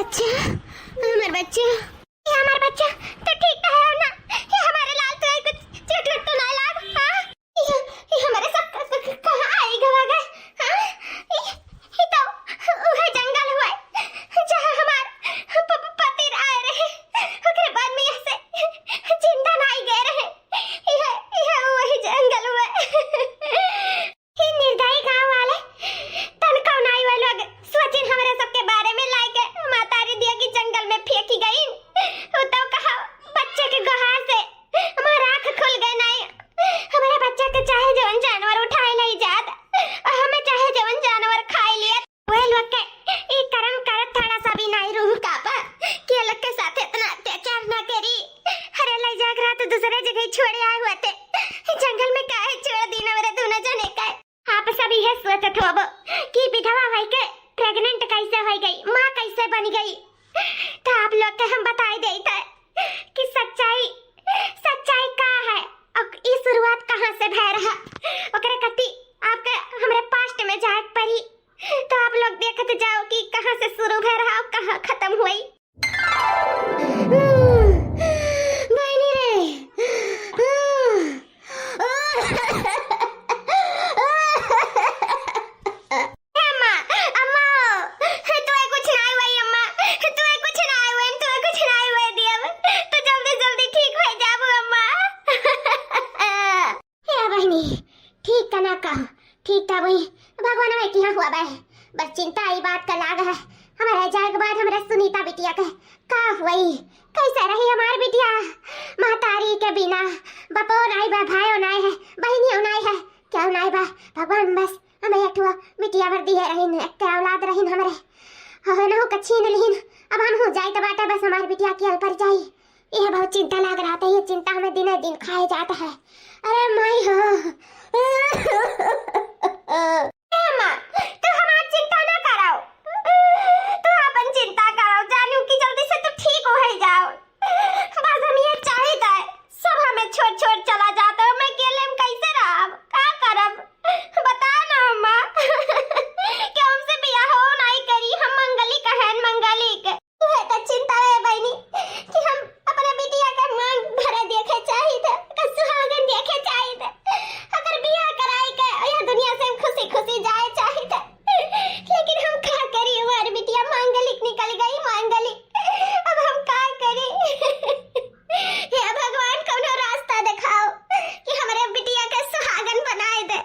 बच्चा, हमारे बच्चा, ये हमारा बच्चा तो ठीक तो है ना? ये हमारे लाल तो कुछ चोट वोट तो ना लाग? हाँ, ये हमारे सब कहाँ आई गवा गए? हाँ, ये तो वह जंगल हुआ है जहाँ हमारे पति आए रहे, उसके बाद में ऐसे जिंदा नहीं गए रहे। यह वही जंगल हुआ है। ये निर्दयी गांव वाले तन कौन आई वाले लोग सोचिन हमारे सबके बारे में लाके माता रे दिया की जंगल में फेंकी गई। वो तो कहा बच्चे के गुहार से हमारा आँख खुल गए नहीं। हमारे बच्चे के चाहे जवन जानवर उठाए नहीं जात और हमें चाहे जवन जानवर खाए लिया। वह लोग के एक कर्म कर थोड़ा सा भी नहीं रूह कापा कि अलग के साथ इतना अत्याचार न करी। हरे ले जाग रहा तो दूसरे जगह छोड़े आए हुए थे। जंगल में काहे छोड़ दी ना मेरे दोनों जने का। आप सभी है सोचत होबो कि विधवा भाई के प्रेग्नेंट कैसे हो गई, माँ कैसे बन गई। तो आप लोग के हम बताई देते कि सच्चाई का है और ये शुरुआत कहाँ से भय रहा। ओकरे कति आपके हमारे पास्ट में जाए पड़ी तो आप लोग देखते जाओ कि कहाँ से शुरू भय रहा और कहाँ खत्म हुई। बहनी रे, ठीक था वही भगवान में क्या हुआ बे। बस चिंता आई बात का लाग है हमारे जाए के बाद हमारे सुनीता बिटिया के का हुई, कैसे रही हमारी बिटिया महतारी के बिना। बपो नहीं बा, भाइयों नहीं है, बहनियों नहीं है, क्या नहीं बा। भगवान बस हमें एक बिटिया भर दी है रहीन, एक औलाद रहीन हमारे हो न हो कच्छीन रहीन। अब हम हो जाए तो बाटे बस हमारी बिटिया की हल पर जाई। यह बहुत चिंता लग रहा था, ये चिंता हमें दिन दिन खाए जाता है। अरे माई हो माँ, तू हमारी चिंता ना कराओ, तू अपन चिंता कराओ, जानू कि जल्दी से तू ठीक हो ही जाओ। बस हम ये चाहते हैं सब हमें छोड़ छोड़ चला जाता है। मैं अकेले में कैसे रहा, क्या करब बता ना अम्मा। क्या हमसे बियाह हो नहीं करी, हम मंगली का है मंगली के। तू है तो चिंता है बहनी कि हम अपने बिटिया का मांग भरे देखे चाहिए, सुहागन देखे चाहिए। अगर बियाह कराई के यह दुनिया से हम खुशी खुशी जाए चाहिए, लेकिन हम क्या करी, हमारी बिटिया मांगलिक निकल गई मांगलिक। अब हम क्या करें? हे भगवान कौनो रास्ता दिखाओ कि हमारे बिटिया के सुहागन बनाए दे।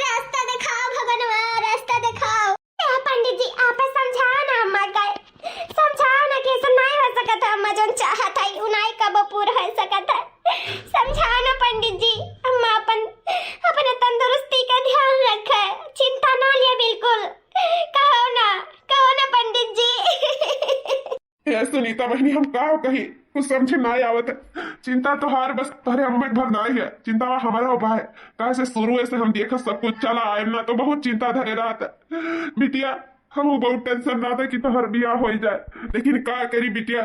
रास्ता दिखाओ भगवान, रास्ता दिखाओ। पंडित जी आप समझाओ ना अम्मा का, समझाओ ना कि ऐसा नहीं हो सकता है। अम्मा जो चाहत है उनाई कब पूरा हो सकता है। समझाओ ना पंडित जी, अम्मा अपने तंदुरुस्ती का ध्यान रखे, चिंता ना लिया बिल्कुल। कहो ना पंडित जी। ये सुनीता बहनी हम का कही कुछ समझे ना आवत है। चिंता तो हार बस तोहरे अम्मे भर ना है, चिंता हमारा उभा है। कैसे शुरू से हम देखा सब कुछ चला आए ना तो बहुत चिंता धरे रहा था बिटिया। हम बहुत टेंशन रहा था कि तोहर बियाह हो जाए, लेकिन का करी बिटिया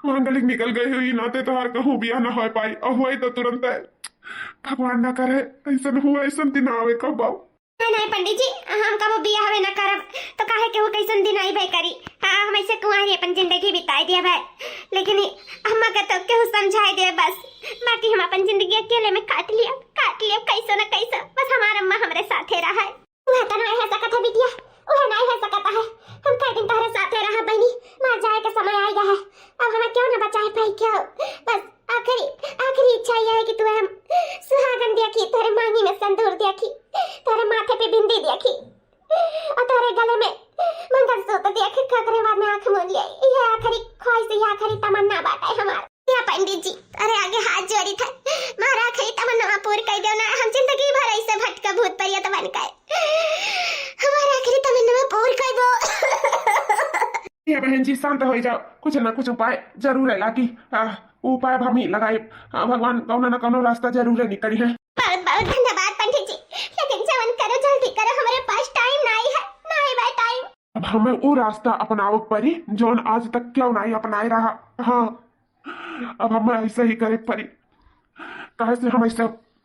मांगलिक निकल गई हुई नाते तोहर कहूँ बियाह ना हो पाई, और हुई तो तुरंत भगवान ना करे ऐसा हुआ, ऐसा दिन आवे कब बाऊ। नहीं पंडित जी, हम कब बियाह हवे न करब तो काहे के वो कैसन दिन आई भाई करी। हाँ हम ऐसे कुंवारी अपन जिंदगी बिताई दिया भाई, लेकिन हम का तो केहू समझाई दे बस। बाकी हम अपन जिंदगी अकेले में काट लिया कैसे न कैसे, बस हमारा अम्मा हमारे साथे रहा है। वह तो नहीं है सकता है बिटिया, वह नहीं है सकता है। हम कई दिन तुम्हारे साथे रहा बहनी, मर जाए का समय आ गया है। अब हमें क्यों न बचाए पाई, क्यों? बस आखिरी इच्छा यह है कि तू हम सुहागन देखी, तेरे मांगी में संदूर देखी, तेरे माथे पे बिंदी देखी और तेरे गले में मंगलसूत्र देखी, खकरे बाद में आंख मूंद लिया। यह आखिरी ख्वाहिश, यह आखिरी तमन्ना बात है हमारा। या पंडित जी अरे आगे हाथ जोड़ी था, मारा आखिरी तमन्ना पूरी कर दो ना। हम जिंदगी भर ऐसे भटका भूत परियत बन गए, हमारा आखिरी तमन्ना पूरी कर दो। ये बहन जी शांत हो जाओ, कुछ ना कुछ उपाय जरूर है लागी। उपाय हम ही लगाए, भगवान कौन ना कौन रास्ता जरूर निकली है। बहुत बहुत धन्यवाद पंडित जी, लेकिन जवन करो जल्दी करो, हमारे पास टाइम नहीं है, नहीं बा टाइम। अब हमें वो रास्ता अपनाओ परी जोन आज तक क्यों नहीं अपनाए रहा। हाँ अब हमें ऐसे ही करे परी, कहे से हम ऐसे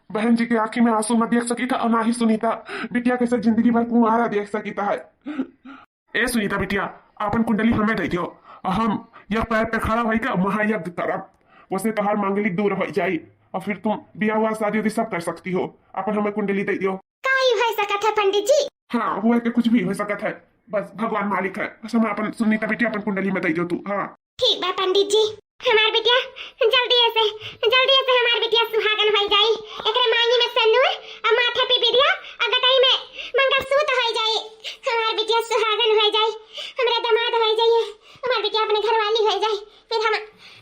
बहन जी की आंखी में आंसू न देख सकी था और ना ही सुनीता बिटिया कैसे जिंदगी भर कुंवारा देख सकी था। ए सुनीता बिटिया अपन कुंडली हमें दे दियो, हम यह पैर पे खड़ा होई का महायज्ञ करब, उससे तोहार मांगलिक दूर हो जाई और फिर तुम बिया हुआ शादी उदी सब कर सकती हो। अपन हमें कुंडली दे दियो। काई हो सकत है पंडित जी? हाँ हुआ के कुछ भी हो सकत है, बस भगवान मालिक है। बस हम अपन सुनीता बेटी अपन कुंडली में दे दो तू। हाँ ठीक बा पंडित जी, हमार बिटिया जल्दी से हमार बिटिया सुहागन हो जाई। एकरे मांगी में सिंदूर और माथे पे बिंदिया और गटाई में मंगलसूत्र हो जाई। हमार बिटिया सुहागन हो जाई, हमरे दामाद हो जाइए, हमार बिटिया अपने घरवाली हो जाई। फिर हम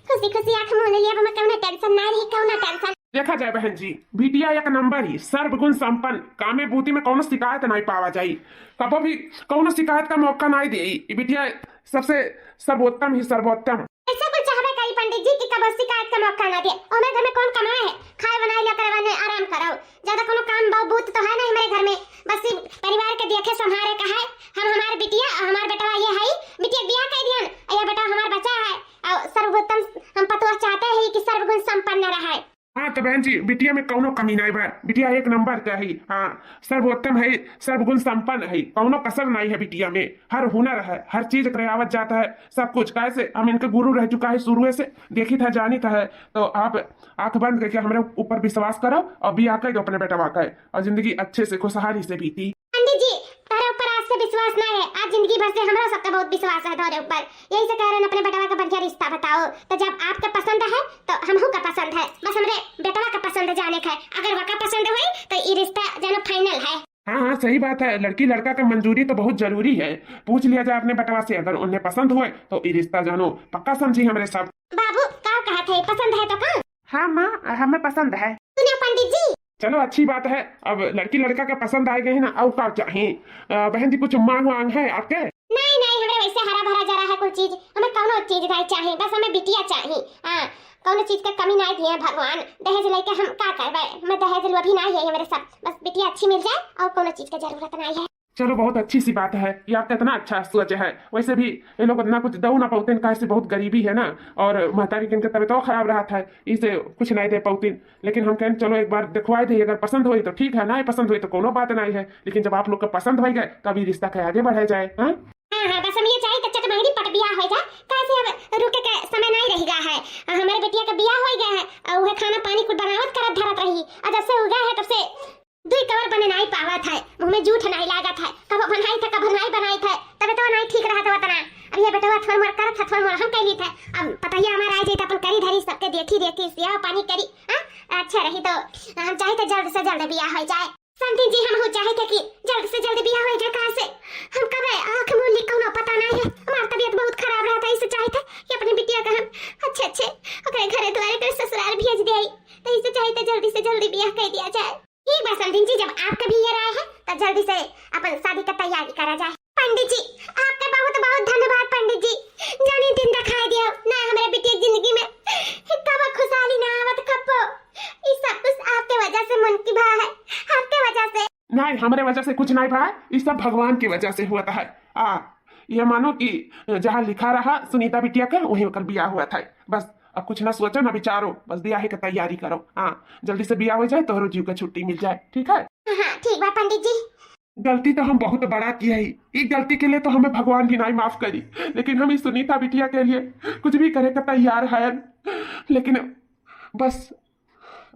खुशी खुशी आंख मूंद लिया, हमें कौनो टेंशन ना रही, कौनो टेंशन। देखा जाए बहन जी, बिटिया एक नंबर ही सर्वगुण संपन्न, कामे बूती में कौनो शिकायत नहीं पावा जाई, कबो भी कौनो शिकायत का मौका नहीं दे। बिटिया सबसे सर्वोत्तम ही सर्वोत्तम। ऐसा कुछ चाहबे करी पंडित जी कि कबो शिकायत का मौका ना दे। और मेरे घर में कौन कमाए है? खाए बनाए ला करवाने आराम कराओ, ज्यादा कोनो काम बहुत तो है नहीं हमारे घर में, बस परिवार के देखे संभाले का है। हम हमारे बिटिया और हमारे बेटा ये है, बिटिया बियाह कर दियन, ये बेटा हमारा बच्चा है और सर्वोत्तम हम पतवा चाहते हैं कि सर्वगुण संपन्न रहे। हाँ तो बहन जी, बिटिया में कौनो कमी नहीं बा, बिटिया एक नंबर का है। हाँ सर्वोत्तम है, सर्वगुण संपन्न है, कौनो कसर नहीं है बिटिया में। हर हुनर है, हर चीज करावत जाता है, सब कुछ। कैसे हम इनके गुरु रह चुका है शुरू से, देखी था जानी था है। तो आप आंख बंद करके हमारे ऊपर विश्वास करो और भी आकर दो अपने बेटा वाका है, और जिंदगी अच्छे से खुशहाली से बीती। पंडित जी तारे ऊपर आज से विश्वास ना है, आज जिंदगी भर से हमारा सबका बहुत विश्वास है तारे ऊपर। यही से कह रहे हैं अपने बेटा का बढ़िया रिश्ता बताओ। तो जब आपका पसंद है तो हमहू का पसंद है, बस हमरे बेटा का पसंद जाने का है। अगर वका पसंद हुई तो ये रिश्ता जानो फाइनल है। हाँ हाँ सही बात है, लड़की लड़का का मंजूरी तो बहुत जरूरी है। पूछ लिया जाए अपने बेटवा से, अगर उन्हें पसंद हुए तो ये रिश्ता जानो पक्का समझी हमारे सब। बाबू का कहा थे पसंद है तो का? हाँ माँ हमें पसंद है। सुनिए पंडित जी, चलो अच्छी बात है, अब लड़की लड़का का पसंद आए गए ना, और क्या चाहिए। बहन जी कुछ मांग वांग है आपके? नहीं हमें वैसे हरा भरा जा रहा है कोई चीज, हमें कौनो चीज नहीं चाहिए, बस हमें बिटिया चाहिए। हाँ कौनो चीज का कमी नहीं दिए भगवान, दहेज लेके हम का करबे, हमें दहेज लो भी नहीं है हमारे सब, बस बिटिया अच्छी मिल जाए और कौनो चीज की जरूरत नहीं है। चलो बहुत अच्छी सी बात है, ये आपका इतना अच्छा सोच है। वैसे भी ये लोग इतना कुछ दऊ ना पाते, कैसे बहुत गरीबी है ना, और महतारी की इनका तबियत तो खराब रहा था, इसे कुछ नहीं दे पाती। लेकिन हम कहें चलो एक बार दिखवाए दी, अगर पसंद हुई तो ठीक है, नहीं पसंद हुई तो कोनो बात नहीं है। लेकिन जब आप लोग का पसंद हो गए तो अभी रिश्ता के आगे बढ़ाया जाए। हाँ हाँ बस हम ये चाहिए कि चट महंगी पट बियाह हो जाए, कैसे अब रुके के समय नहीं रह गया है। हमारे बेटिया का बियाह हो गया है और वह खाना पानी कुछ बनावत करत धरत रही, और जब से हो गया है तब से दुई कवर बने नहीं पावत है, मुंह में जूठ नहीं लागत है, कब बनाई था कब नहीं बनाई था, तबे तो नहीं ठीक रहा था उतना। अब ये बेटा थोड़ा मोड़ करत था, थोड़ा मोड़ हम कैली था, अब पता ही हमारा आ जाए अपन करी धरी सबके देखी सिया पानी करी। अच्छा रही तो हम चाहे तो जल्द से जल्द बियाह हो जाए। संती जी हम हो चाहे थे कि जल्द से जल्द बियाह हो जाए, कहां से हम कब आंख मूंद ली कौनो पता नहीं है। हमारी तबीयत बहुत खराब रहा था, इससे चाहे था कि अपनी बिटिया का हम अच्छे अपने घरे द्वारे कर ससुराल भेज दे, तो इससे चाहे तो जल्दी से जल्दी बियाह कर दिया जाए। ठीक बस संती जी, जब आपका भी ये राय है तो जल्दी से अपन शादी का तैयारी करा जाए। पंडित जी आपका बहुत बहुत धन्यवाद पंडित जी, जानी दिन दिखाई दिया ना हमारे बिटिया जिंदगी में कब खुशहाली ना आवत, कब ये सब कुछ आपके वजह से मन की भा है, आपके वजह से नहीं, हमारे वजह से कुछ नहीं भाई, ये सब भगवान की वजह से हुआ था। ये मानो कि जहाँ लिखा रहा सुनीता बिटिया का वहीं होकर बियाह हुआ था। बस अब कुछ ना सोचो ना विचारो, बस ब्याह की तैयारी करो। हाँ जल्दी से ब्याह हो जाए तो जीव का छुट्टी मिल जाए, ठीक है? हाँ ठीक बा पंडित जी। गलती तो हम बहुत बड़ा किया ही, इस गलती के लिए तो हमें भगवान भी नहीं माफ करी, लेकिन हम इस सुनीता बिटिया के लिए कुछ भी करे का तैयार है। लेकिन बस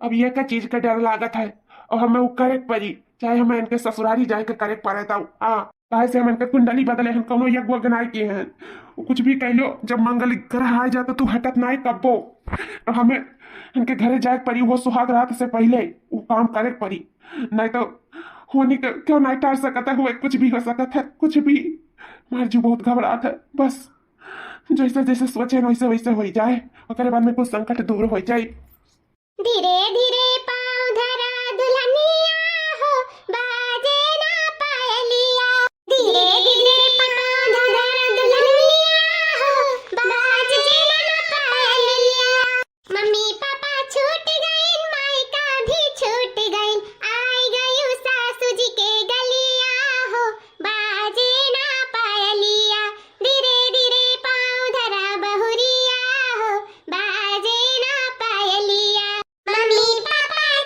अब ये का चीज का डर लागत है, और हमें वो करे पड़ी, चाहे हमें इनके ससुरारी जाए के करे पड़े था। काहे से हम इनके कुंडली बदले, हम कौनो यज्ञ वज्ञ नहीं किए हैं, कुछ भी कह लो। जब मंगल ग्रह आ जाए तो तू हटत नहीं कब्बो, तो हमें इनके घरे जाए पड़ी, वो सुहाग रात से पहले वो काम करे पड़ी, नहीं तो होने के क्यों नहीं टाल सकता हुए, कुछ भी हो सकता है, कुछ भी। मारजू बहुत घबराहट है, बस जैसे जैसे सोचे वैसे वैसे हो जाए, और बाद में कुछ संकट दूर हो जाए। धीरे धीरे पाँव धरा दुल्हनिया हो, बाजे ना पायलिया, धीरे धीरे पाँव धरा दुल्हनिया हो, बाजे ना पायलिया। मम्मी पापा छूट गए, मायका भी छूट गई, आई गई सासू जी के गलिया हो, बाजे ना पायलिया, धीरे धीरे पाँव धरा बहुरिया हो, बाजे ना पायलिया। मम्मी पापा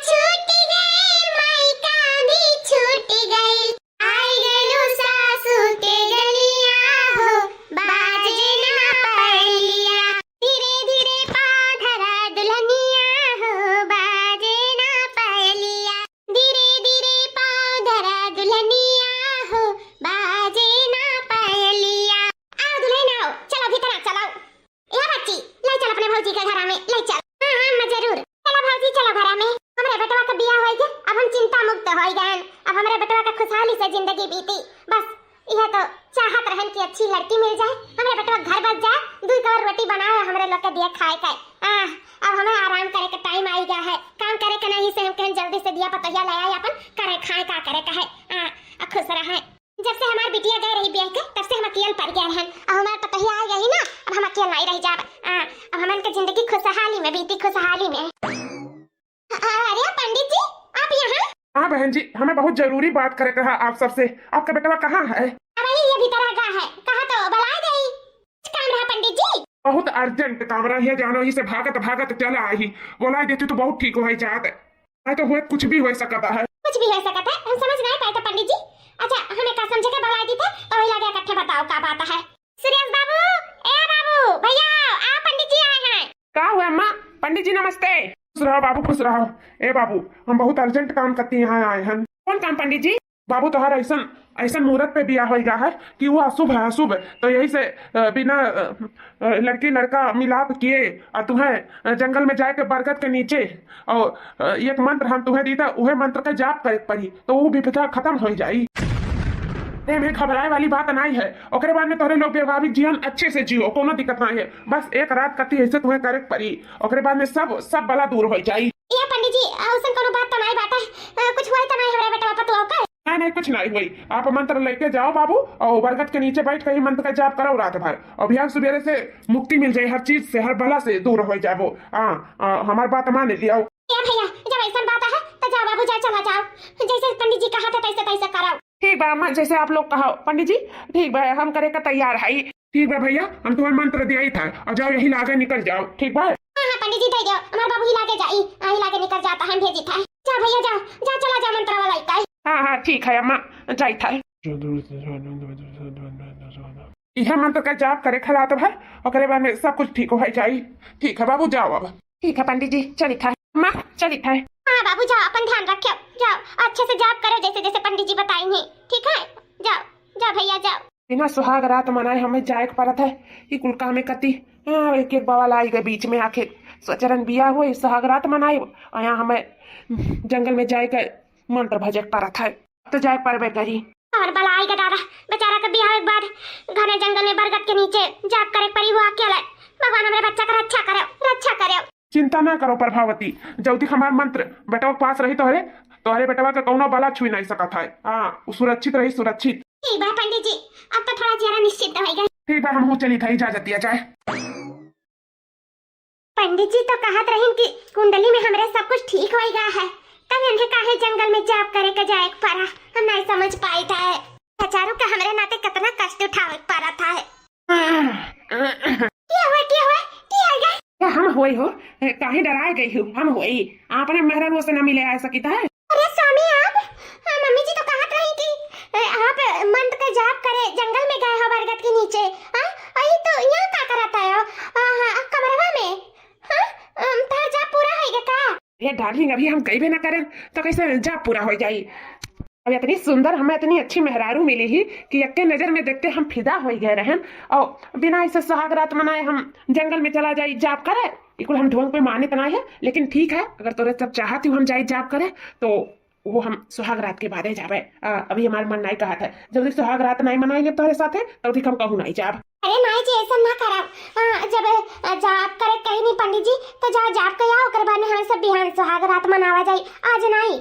रोटी बस यह तो चाहत रहन की अच्छी लड़की मिल जाए, हमरे बेटवा घर बस जाए, 2 कवर रोटी बनाए हमरे लोग के दिया खाए खाए। अब हमें आराम करे का टाइम आई गया है, काम करे का नहीं से हम कहीं जल्दी से दिया पतैया ले आए अपन करे खाए का करे का है। खुश रहे। जब से हमार बिटिया गए रही ब्याह के तब से हम अकेले पड़ गए रहन, अब हमार पतैया आ गई ना, अब हम अकेले नहीं रह जाब। अब हमन के जिंदगी खुशहाली में बीती, खुशहाली में। अरे पंडित जी आप यहाँ? हाँ बहन जी, हमें बहुत जरूरी बात करे कहा आप सबसे। आपका बेटवा कहाँ है? अरे ये भीतर आ गया है, कहा तो बुला गई। काम रहा पंडित जी? बहुत अर्जेंट काम रहा है, जानो ही से भागत भागत चला आई। बोला देती तो बहुत ठीक हो जात है, तो हुए कुछ भी हो सकता है। कुछ भी हो सकता है, हम समझ नहीं पाए तो पंडित जी। अच्छा हमें का समझे के बुला दी थे तो वही लगे इकट्ठे बताओ क्या बात है। सुरेश बाबू, ए बाबू, भैया आ पंडित जी आए हैं। क्या हुआ अम्मा? पंडित जी नमस्ते। खुश रहो बाबू, खुश रहो। ए बाबू, हम बहुत अर्जेंट काम करते यहाँ आए हैं। कौन काम पंडित जी? बाबू तोहर ऐसा ऐसा मुहूर्त पे बिया हो गया है कि वो अशुभ है, अशुभ। तो यही से बिना लड़की लड़का मिलाप किए और तुम्हें जंगल में जाके बरगद के नीचे और एक मंत्र हम तुम्हें दी था, वह मंत्र का जाप करे पड़ी तो वो विपदा खत्म हो जाई। में घबराए वाली बात नहीं है, ओकरे बाद में तोहरे लोग वैवाहिक जीवन अच्छे से जियो, कोनो दिक्कत नहीं है। बस एक रात कती ऐसे तुम्हें करे पड़ी, ओकरे बाद में सब बला दूर हो जाई। ये पंडित जी औसन कोनो बात तो नहीं बात है, कुछ हुआ तो नहीं हमारे बेटा पापा तो का? नहीं कुछ नहीं हुई। आप मंत्र लेके जाओ बाबू और बरगद के नीचे बैठ कर ही मंत्र का जाप करो रात भर, और बिहार सवेरे से मुक्ति मिल जाए, हर चीज से हर बला से दूर हो जाए वो। हमारी बात मान लिया भैया। जब ऐसा बात है तो जाओ बाबू, जाओ चला जाओ, जैसे पंडित जी कहा था तैसे तैसे करो। ठीक बा अम्मा, जैसे आप लोग कहो पंडित जी। ठीक बा, हम करे का तैयार है। ठीक बा भैया, हम तुम्हें मंत्र दिया ही था, और जाओ यही लागे निकल जाओ। ठीक बा? हाँ पंडित जी दे जाओ, हमारे बाबू ही लागे जाई, ही लागे निकल जाता है, भेजी था। जाओ भैया जाओ, जाओ चला जाओ मंत्र वाला ही का। हाँ ठीक है अम्मा, जाई था। यह मंत्र का जाप करे खला तो भाई, और बाद में सब कुछ ठीक हो जाए। ठीक है बाबू, जाओ अब। ठीक है पंडित जी, चली था अम्मा, चली था। हाँ बाबू जाओ, अपन ध्यान रखो, जाओ अच्छे से जाप करो जैसे जैसे पंडित जी बताएंगे। ठीक है, जाओ जाओ भैया जाओ। बिना सुहाग रात मनाए हमें जाए पड़त है, ये कुल काम में कती। एक एक बवाल आई गए बीच में, आखिर स्वचरण बिया हुए सुहाग रात मनाए, और यहाँ हमें जंगल में जाए कर मंत्र भजक पड़त है, तो जाए पड़बे करी। और बलाई का डारा बेचारा का बियाह के बाद घने जंगल में बरगद के नीचे जाप करे पड़ी, वो अकेला। भगवान हमारे बच्चा का रक्षा करे, रक्षा करे। चिंता ना करो प्रभावती, जब तक हमार मंत्र बेटवा के पास रही तोहरे बेटवा का कौनो बला छुई नहीं सकता है। वो सुरक्षित रही, सुरक्षित। ठीक है पंडित जी, अब तो थोड़ा ज्यादा निश्चित हो गए। ठीक है, हम चली था, इजाजत दिया जाए। पंडित जी तो कहत रही कि कुंडली में हमारे सब कुछ ठीक हो गया है, तब इन्हें काहे जंगल में जाप करे के जाए पड़ा, हम नहीं समझ पाए था। बेचारों का हमारे नाते कितना कष्ट उठावे पड़ा था। क्या हुआ क्या हुआ क्या गया? क्या हम हुई हो? काहे डराए गई हो? हम हुई आपने मेहरान से न मिले आ सकता है। अरे स्वामी आप, मम्मी जी तो कहत रही कि आप मंत्र का जाप करे जंगल में गए हो बरगद के नीचे। अई तो यहाँ का करता है कमरवा में? था जाप पूरा होएगा का? ये डार्लिंग, अभी हम कहीं भी ना करें तो कैसे जाप पूरा हो जाए? अब इतनी सुंदर हमें इतनी अच्छी मेहरारू मिली ही कि एक नजर में देखते हम फिदा हो गए रहन, और बिना इसे सुहाग रात मनाए हम जंगल में चला जाए जाप करे। बिल्कुल हम ढोंग पे मानित नहीं है, लेकिन ठीक है, अगर तोरे सब चाहती हम जाए जाप करे तो वो हम सुहाग रात के बाद जावे। अभी हमारा मन नहीं कहा था, जब तक सुहाग रात नहीं मनाएंगे तोरे साथ तब तक हम कहूँ नहीं जाब। अरे नहीं जी ऐसा ना करा, जब जाप करे कहीं नहीं पंडित जी तो जाओ जाप के आओ, ओकर बाद में हमें सब बिहान सुहाग रात मनावा जाए। आज नहीं,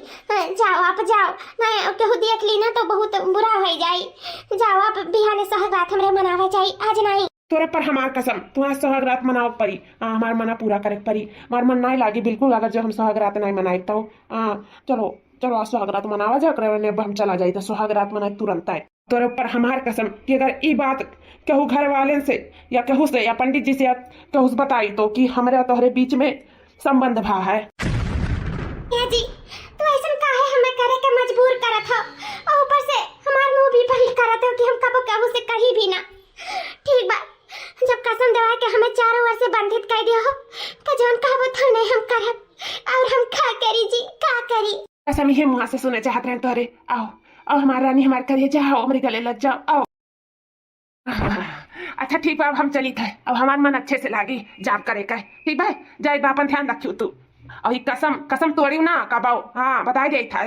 जाओ आप जाओ, नहीं केहू देख ली ना तो बहुत बुरा हो जाए। जाओ आप बिहान सुहाग रात हमरे मनावा जाए, आज नहीं। तोरे पर हमार कसम, तुम्हारा सुहाग रात मनाओ परी, हमार मना पूरा करे परी। हमार मन नहीं लागी बिल्कुल अगर जो हम सुहाग रात नहीं मनाए तो। चलो चलो आज सुहाग रात मनावा जा, हम चला जाए तो सुहाग रात मनाए तुरंत आए। तोरे पर हमार कसम कि अगर ये बात कहू घर वाले से या कहू से या पंडित जी से या कहू से बताई तो कि हमारे तोहरे बीच में संबंध भा है। जी तो ऐसा काहे हमें करे के मजबूर करत हो, और ऊपर से हमार मुंह भी बंद करत हो कि हम कबो कहू से कहीं भी ना। ठीक बा, जब कसम दवा के हमें चारों ओर से बंधित कर दिया हो तो जोन कहबो तो नहीं हम करब, और हम का करी जी, का करी? कसम ही मुँह से सुने चाहते हैं तोहरे। आओ आओ हमारा रानी, हमारे करिए जाओ, हमारे गले लग जाओ, आओ। अच्छा ठीक बा, अब हम चली थे, अब हमारा मन अच्छे से लागी जाप करे का। ठीक बा, जाए अपन ध्यान रखियो तू, और कसम कसम तोड़ी ना कबाओ। हाँ बताई जाए था।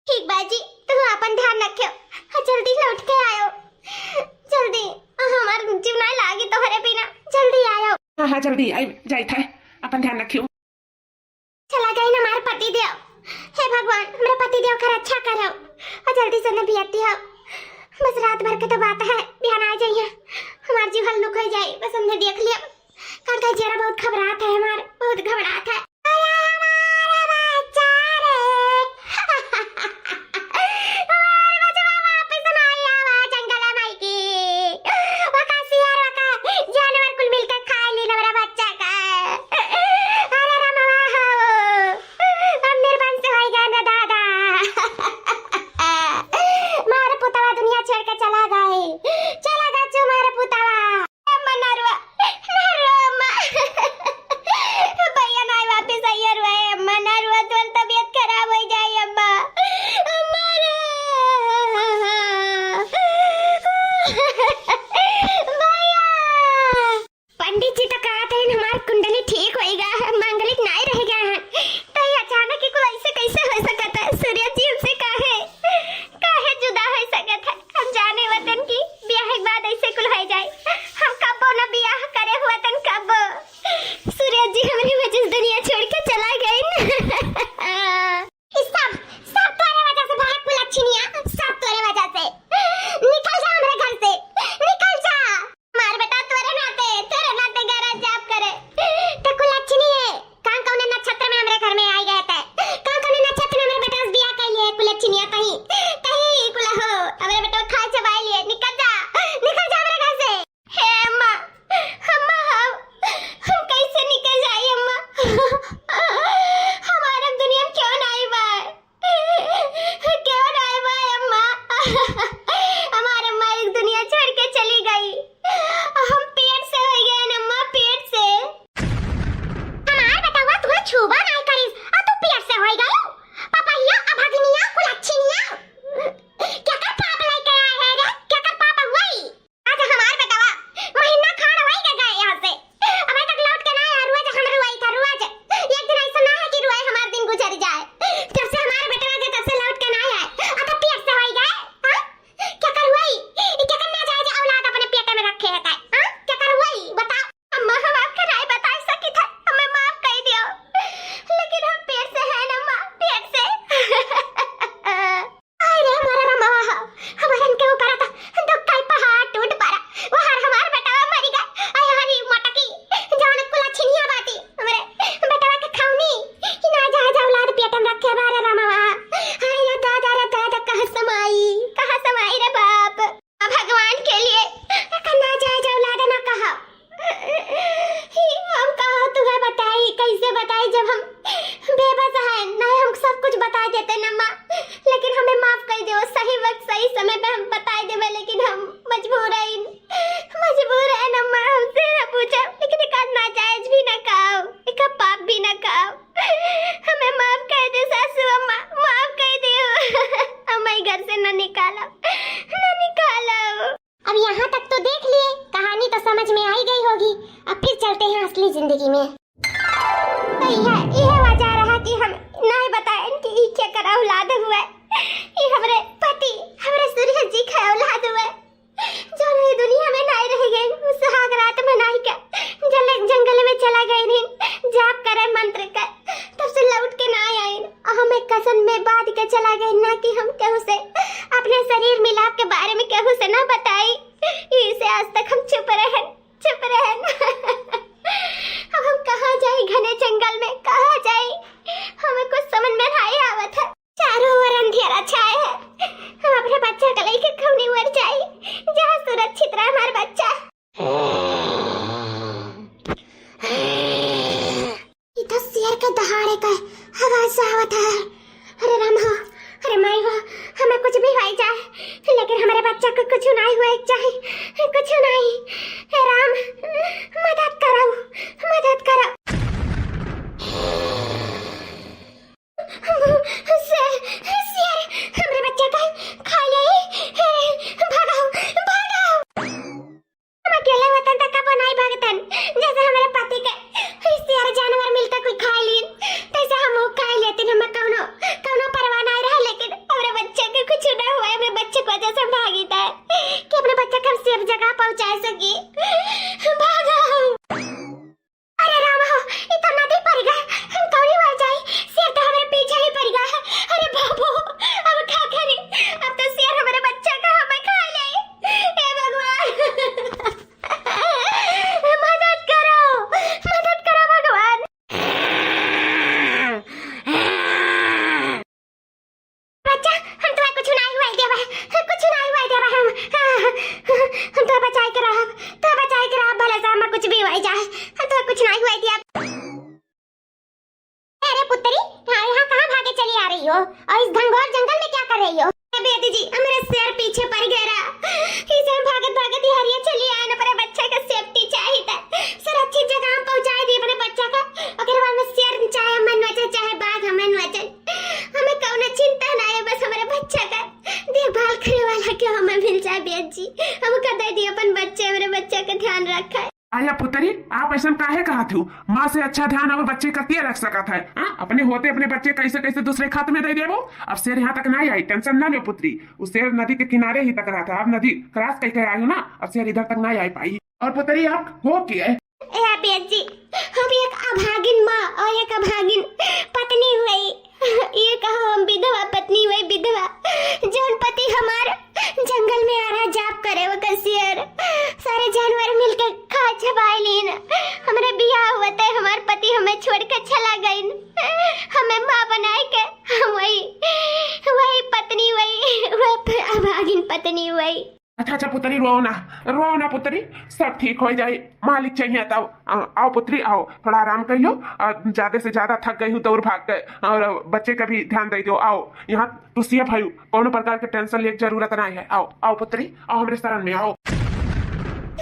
ठीक बाजी, तू अपन ध्यान रखियो और जल्दी लौट के आयो। जल्दी, हमार जीव ना लागी तोहरे बिना। जल्दी आयो। हाँ हाँ जल्दी आई जाई था, अपन ध्यान रखियो। चला गई ना मार पति देव। हे भगवान, मेरे पति देव का रक्षा करो और जल्दी से न बियती हो। बस रात भर के तो बात है, ध्यान आ जाइए। हमार जीव हल्लुक हो जाए, बस हमने देख लिया। काका जरा बहुत घबराहट है, हमार बहुत घबराहट है। जिंदगी में यह वजह रहा कि हम नहीं बताएं कि ई क्या कर औलाद हुआ। ये हमारे पति हमारे सूर्य जी का औलाद हुआ जो नहीं दुनिया में नहीं रह गए। सुहाग रात में नहीं के जंगल में चला गए नहीं जाप करे मंत्र का, तब से लौट के ना आए। हमें कसम में बांध के चला गए ना कि हम केहू से अपने शरीर मिलाप के बारे में केहू से ना बताई। इसे आज तक हम चुप रहे। अब हम कहाँ जाए, घने जंगल में कहाँ जाए, हमें कुछ समझ में नहीं आवत है। चारों ओर अंधेरा छाया है। हम अपने बच्चा को लेके कहीं उड़ जाए जहाँ सुरक्षित रहे हमारा बच्चा। ये तो शेर के दहाड़े का आवाज आवत है। अरे राम हो, अरे माई हो, हमें कुछ भी हो जाए लेकिन हमारे बच्चा को कुछ नहीं हुआ चाहिए, कुछ नहीं। हे राम मदद करो, मदद करो। शेर हमारे बच्चे को खा ले। भागो भागो। हम अकेले वतन तक कब नहीं भागतन। जैसे हमारे पति के शेर जानवर मिलकर कोई खा लिए तैसे हम खा लेते। हमें कौनो परवाह नहीं रहा। लेकिन अब सेफ जगह पहुंचा सकी। भागा। अरे राम हो, इतना नदी पड़ गए, हम थोड़ी मर जाए, शेर तो हमारे पीछे ही पड़ गया है। अरे बाबू, अब क्या करें, अब तो शेर हमारे बच्चा का हमें खा ले। हे भगवान, मदद करो भगवान। बच्चा, हम तुम्हें कुछ नहीं हुआ देवा, कुछ नहीं हुआ देवा, हम तो बचाए के रहा, भले से हमें कुछ भी हुआ जाए, तो कुछ नहीं हुआ दिया। अरे पुत्री, यहाँ कहाँ भागे चली आ रही हो, और इस घनघोर जंगल में क्या कर रही हो? बेटी जी, मेरे शेर पीछे पड़ गया, इसे हम भागत भागत हरिया चली आए ना, अपने बच्चे का सेफ्टी चाहिए था, सुरक्षित जगह हम पहुंचाए दिए अपने बच्चा का। अगर बाद में शेर चाहे हमें नोचे, चाहे बाघ हमें नोचे, हमें कौन चिंता ना है, बस हमारे बच्चा का देखभाल करे वाला क्यों हमें मिल जाए। बेटी जी, हम कदे दिए अपन बच्चे, मेरे बच्चे का ध्यान रखा है। आया पुत्री, आप ऐसा काहे कहा थी? माँ से अच्छा ध्यान और बच्चे का क्या रख सका था? अपने होते अपने बच्चे कैसे कैसे दूसरे खात में दे देवो। अब शेर यहाँ तक नहीं आई, टेंशन ना लो पुत्री। उस शेर नदी के किनारे ही तक रहा था, अब नदी क्रॉस करके आई हूँ ना, अब शेर इधर तक नहीं आई पाई। और पुत्री आप हो क्या है? जी, हम एक अभागिन माँ और एक अभागिन पत्नी हुई, ये कहो हम विधवा पत्नी हुई, विधवा। जौन पति हमार जंगल में आ रहा जाप करे वो शेर, सारे जानवर मिलकर खा छबाई लीन। हमारे बियाह हुआ था, हमार पति हमें छोड़कर चला गई, हमें माँ बनाए के हम वही पत्नी हुई, अभागिन पत्नी हुई। अच्छा पुत्री, रो ना पुत्री, सब ठीक हो जाए। मालिक चाहिए तब आओ पुत्री, आओ थोड़ा आराम कर लो, और ज्यादा से ज्यादा थक गई हूँ, दौड़ भाग गए, और बच्चे का भी ध्यान दे दो। आओ यहाँ तू सेफ है, कोनो प्रकार के टेंशन लेने की जरूरत नहीं है। आओ पुत्री, आओ हमारे शरण में आओ।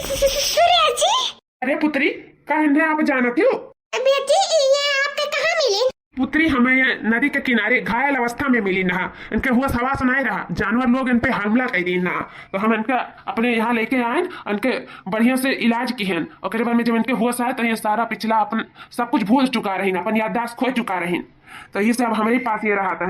सूर्या जी, अरे पुत्री, कहने आप जानती हो? बेटी, ये आपके कहाँ मिले? पुत्री, हमें ये नदी के किनारे घायल अवस्था में मिली ना, इनके हुआ हवास नहीं रहा, जानवर लोग इन पे हमला कर दी ना, तो हम इनका अपने यहाँ लेके आए, इनके बढ़िया से इलाज किए। और बाद में जब इनके हुआ आए तो ये सारा पिछला अपन सब कुछ भूल चुका रही, अपन याददाश्त खो चुका रही, तो ये सब हमारे पास ये रहा था।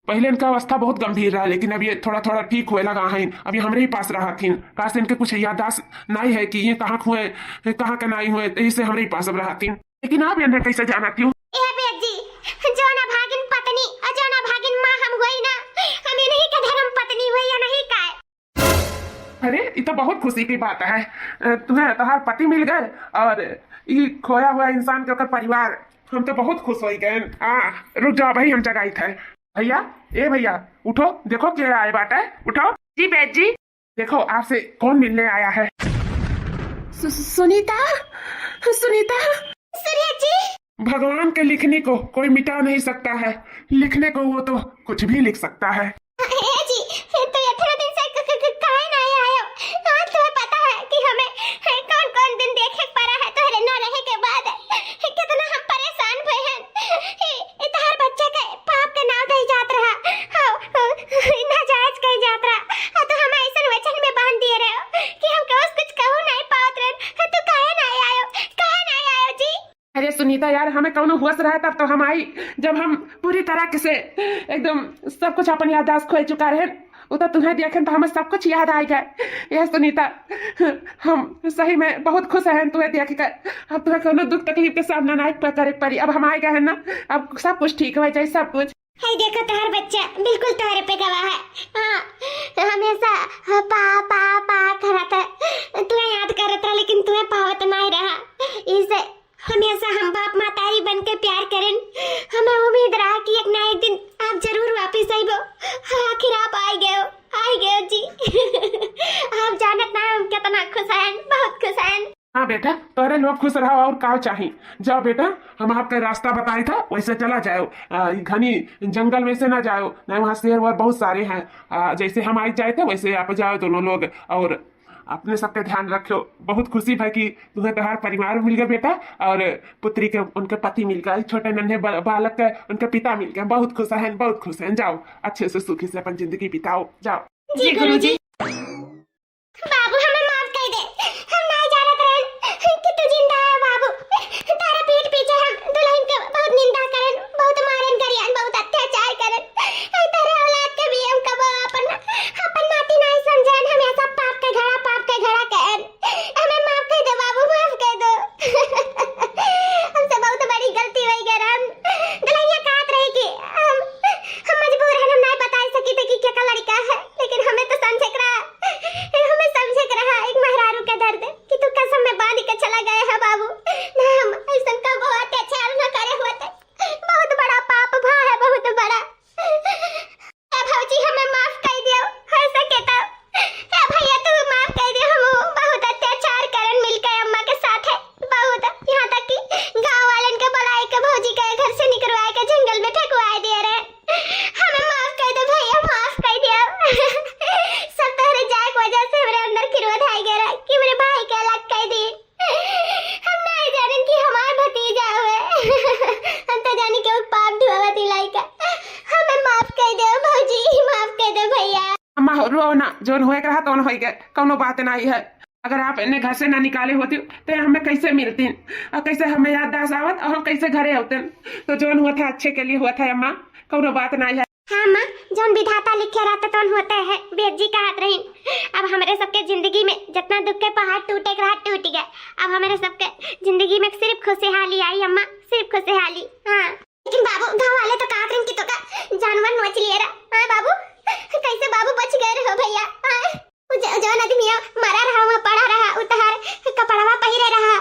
पहले इनका अवस्था बहुत गंभीर रहा, लेकिन अब ये थोड़ा थोड़ा ठीक हुए लगा है, अब ये हमारे ही पास रहा थी। काश इनके कुछ याददाश्त नहीं है कि ये कहाँ हुए, कहाँ के नहीं हुए, इसे हमारे ही पास अब रहा थी। लेकिन आप इन्हें कैसे जाना क्यों? जो ना भागिन पत्नी और जो ना भागिन माँ हम हुई ना, हम इन्हीं का धर्म पत्नी हुई या नहीं का? अरे ये तो बहुत खुशी की बात है, तुम्हें तुम्हार पति मिल गए और ये खोया हुआ इंसान के परिवार, हम तो बहुत खुश हो गए। रुक जाओ भाई, हम जगाई थे। भैया उठो, देखो क्या आए बात है, उठो। जी बैठ जी, देखो आपसे कौन मिलने आया है। सुनीता। सूर्या जी, भगवान के लिखने को कोई मिटा नहीं सकता है, लिखने को वो तो कुछ भी लिख सकता है। जी, तो इतने दिन से काहे नहीं आयो? तुम्हें पता है कि हमें कौन दिन देखे पड़ा है तोहरे न रहे के बाद, कितना हम परेशान हुए हैं। तोहर बच्चे के पाप के नाव दे जात रहा, नाजायज कही जात रहा, तो हम ऐसा वचन में बांध दिए रहे कि हम कुछ कहू नहीं पावत रहे। तू काहे नहीं आयो जी? अरे सुनीता यार, हमें कौन होश रहा तब तो हम आई, जब हम पूरी तरह से एकदम सब कुछ अपन याददाश्त खो चुका रहे, वो तो तुम्हें देखें तो हमें सब कुछ याद आ गया। यह सुनीता, हम सही में बहुत खुश हैं तुम्हें देख कर। अब तुम्हें कोनो दुख तकलीफ के सामना नहीं करे पड़ी, अब हम आ गए हैं ना, अब सब कुछ ठीक हो जाए, सब कुछ। हाय देखो, तुम्हारा बच्चा बिल्कुल तुम्हारे पे गवाह है। हमेशा पा करा था, तुम्हें याद कर रहा था, लेकिन तुम्हें पावत नहीं रहा। इसे हमेशा हम बाप मातारी बन के प्यार करें, हमें उम्मीद रहा कि एक ना एक दिन आप जरूर वापस आइबो। आखिर आप आ गए हो जी। आप जानत ना हम कितना खुश हैं, बहुत खुश हैं। हाँ बेटा, तोरे लोग खुश रहो और का चाहिए। जाओ बेटा, हम आपका रास्ता बताए था वैसे चला जाओ, घनी जंगल में से ना जाओ, नहीं वहाँ शेर वर बहुत सारे हैं। जैसे हम आई जाए थे वैसे आप जाओ दोनों लोग, और अपने सबका ध्यान रखो। बहुत खुशी भाई कि तुम्हें तुम्हारा परिवार मिल गया बेटा, और पुत्री के उनके पति मिल गया, छोटे नन्हे बालक के उनके पिता मिल गए। बहुत खुश हैं, बहुत खुश हैं। जाओ अच्छे से सुखी से अपन जिंदगी बिताओ, जाओ। जी गुरुजी। बाबू हमें माफ कर दे, हम नहीं जानत रहे कि तू जिंदा है। बाबू तारा पीठ पीछे हम दुल्हन के बहुत निंदा करन, बहुत मारन करियन, बहुत अत्याचार करन। तारे औलाद के भी हम कब अपन नाती नहीं समझन, हमेशा पाप के घड़ा जोन होए रहा तो हो गए, कौनो बात नहीं है। अगर आप इन्हें घर से ना निकाले होते तो हमें कैसे मिलती और कैसे हमें याददाश्त आवत और हम कैसे घरे होते। तो जोन हुआ था अच्छे के लिए हुआ था अम्मा, कौनो बात नहीं है। हाँ माँ, जोन विधाता लिखे रहता तो होता है, बेद जी कहत रही। अब हमारे सबके जिंदगी में जितना दुख के पहाड़ टूटे रहा टूट गए। अब हमारे सबके जिंदगी में सिर्फ खुशहाली आई अम्मा, सिर्फ खुशहाली। हाँ लेकिन बाबू गाँव वाले तो कहत रहे कि तो का जानवर नोच लिया रहा। हाँ बाबू, कैसे बाबू बच गए रहो भैया। हाँ जौन आदमी मरा रहा वहाँ पड़ा रहा, उतार कपड़वा पहिरे रहा,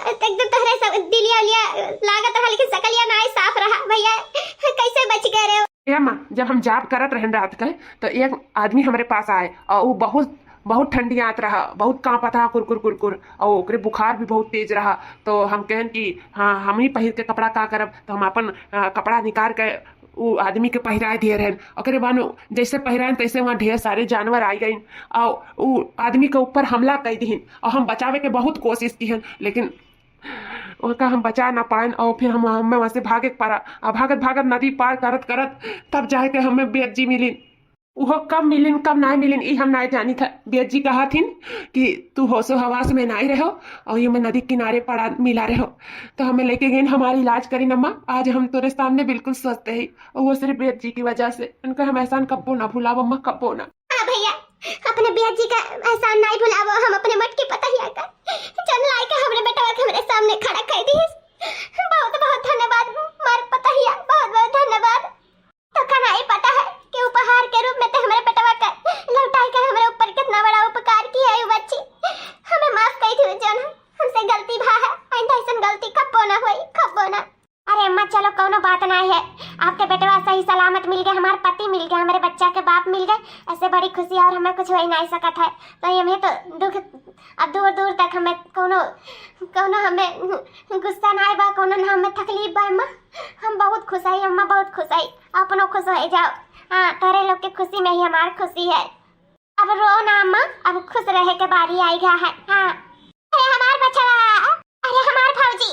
एकदम तोहरे सब दिलिया उलिया लागत रहा, लेकिन सकलिया नाई साफ रहा भैया। कैसे बच गए रहे हो? अम्मा जब हम जाप करत रहन रात के तो एक आदमी हमारे पास आए और वो बहुत ठंडी आत रहा, बहुत कांपत रहा, कुरकुर कुरकुर, और ओकरे बुखार भी बहुत तेज रहा। तो हम कहन कि हाँ हम ही पहिर के कपड़ा का करब, तो हम अपन कपड़ा निकाल के वो आदमी के पहिरा दिए रहन। ओकरे बाद जैसे पहिरान तैसे वहाँ ढेर सारे जानवर आ गए और वो आदमी के ऊपर हमला कर दीन और हम बचावे के बहुत कोशिश की, लेकिन उनका हम बचा ना पाए और फिर हम हमें वहाँ से भागे पड़ा और भागत भागत नदी पार करत करत तब जाए के हमें बेद जी मिलिन। वो कब मिलिन कब ना मिलिन ये हम ना जानी था। बेद जी कहा थी कि तू होशो हवास में ना रहो और ये मैं नदी किनारे पड़ा मिला रहो। तो हमें लेके गए हमारी इलाज करी अम्मा। आज हम तेरे सामने बिल्कुल स्वस्थ है और वो सिर्फ बेद जी की वजह से। उनका हम एहसान कब्बो ना भुलाव अम्मा, कब्बो ना। हाँ भैया, अपने बेद जी का एहसान नहीं भुलावो। हम अपने मटकी पतहिया का चल लाई के हमरे बेटा के हमरे सामने खड़ा कर दी। बहुत बहुत धन्यवाद मार पतहिया, बहुत बहुत धन्यवाद। तो का नहीं पता है कि उपहार के रूप में तो हमारे बेटवा का लौटाई कर हमारे ऊपर कितना बड़ा उपकार किया है। बच्ची हमें माफ कर दी जन, हमसे गलती भा है, आइंदा ऐसा गलती कब्बो ना होई, कब्बो ना। अरे अम्मा चलो कोनो बात नहीं है, आपके बेटवा सही सलामत मिल गए, हमारे पति मिल गए, हमारे बच्चा के बाप मिल गए। ऐसे बड़ी खुशी और हमें कुछ हो ही नहीं सकत है। तो हमें तो दुख अब दूर दूर तक हमें कोनो हमें गुस्सा नहीं बा, कोनो ना हमें तकलीफ बा अम्मा। हम बहुत खुश है अम्मा, बहुत खुश है। अपनो खुश हो जाओ। हाँ तारे लोग के खुशी में ही हमारी खुशी है। अब रो ना अम्मा, अब खुश रहे के बारी आएगा है। हाँ अरे हमार बचवा, अरे हमार भौजी,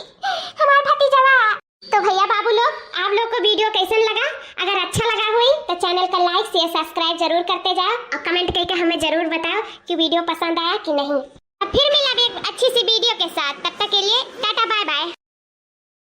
हमार भतीजवा। तो भैया बाबू लोग, आप लोग को वीडियो कैसन लगा? अगर अच्छा लगा हुई तो चैनल का लाइक शेयर सब्सक्राइब जरूर करते जाओ और कमेंट करके हमें जरूर बताओ कि वीडियो पसंद आया कि नहीं। अब फिर मिला एक अच्छी सी वीडियो के साथ, तब तक के लिए